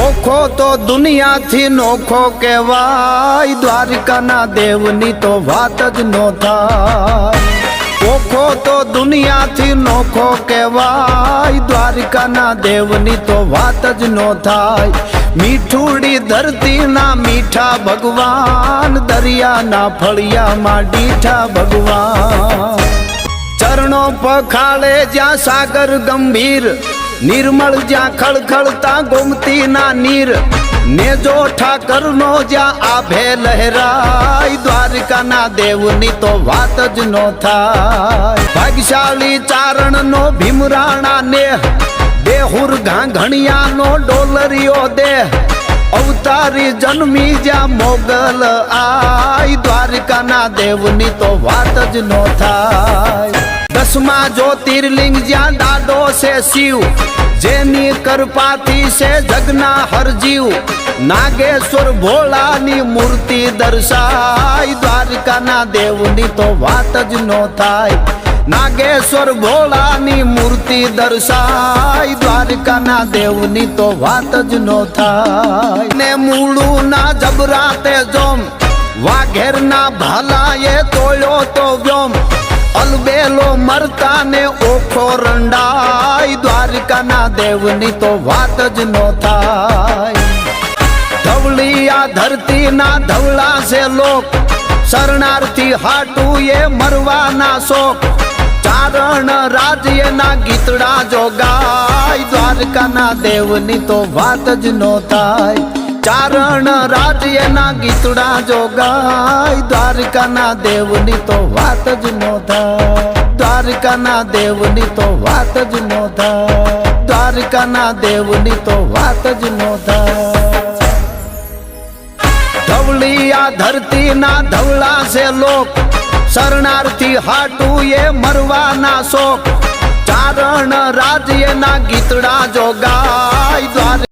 ઓખો તો દુનિયાથી નોખો કહેવાય, દ્વારિકાના દેવની તો વાત જ નો થાય। ઓખો તો દુનિયાથી નોખો કહેવાય, દ્વારિકાના દેવની તો વાત જ નો થાય। મીઠુડી ધરતીના મીઠા ભગવાન, દરિયાના ફળિયામાં ડીઠા ભગવાન। ચરણો પખાળે જ્યાં સાગર ગંભીર, નિર્મળ જ્યાં ખળખળતા ગોમતીના નીર, નેજો ઠાકરનો જ્યાં આભે લહેરાય, દ્વારિકાના દેવની તો વાત જ નો થાય। ભાગ્યશાળી ચારણનો ભીમરાણા નેહ, દેહુર ઘાંઘણિયાનો ડોલરિયો દેહ, અવતારી જન્મી જ્યાં મોગલ આય, દ્વારિકાના દેવની તો વાત જ નો થાય। 10મા જ્યોતિર્લિંગ જ્યાં દાડો છે શિવ, જેની કૃપાથી છે જગના હરજીવ, નાગેશ્વર ભોળાની મૂર્તિ દર્શાય, દ્વારિકાના દેવની તો વાત જ નો થાય। નાગેશ્વર ભોળાની મૂર્તિ દર્શાય, દ્વારિકાના દેવની તો વાત જ નો થાય। ને મૂળું ના જબરાતે જોમ, વાઘેરના ભાલાએ તોળ્યો તો વ્યોમ, અલબેલો મરતા ને ઓખો રંડાય, દ્વારિકાના દેવની તો વાત જ નો થાય। ધવળી આ ધરતીના ધવળા છે લોક, શરણાર્થી હાટું એ મરવાના શોક, ચારણ રાજ્યના ગીતડા જો ગાય, દ્વારકાના દેવની તો વાત જ નો થાય। ચારણ રાજ્યના ગીતડા જો ગાય, દ્વારકાના દેવની તો વાત જ નો થાય। દ્વારકાના દેવની તો વાત જ નો થાય। દ્વારકાના દેવની તો વાત જ નો થાય। ધવળી આ ધરતીના ધવળા છે લોક, શરણાર્થી હાટું એ મરવાના શોક, ચારણ રાજ્યના ગીતડા જો ગાય,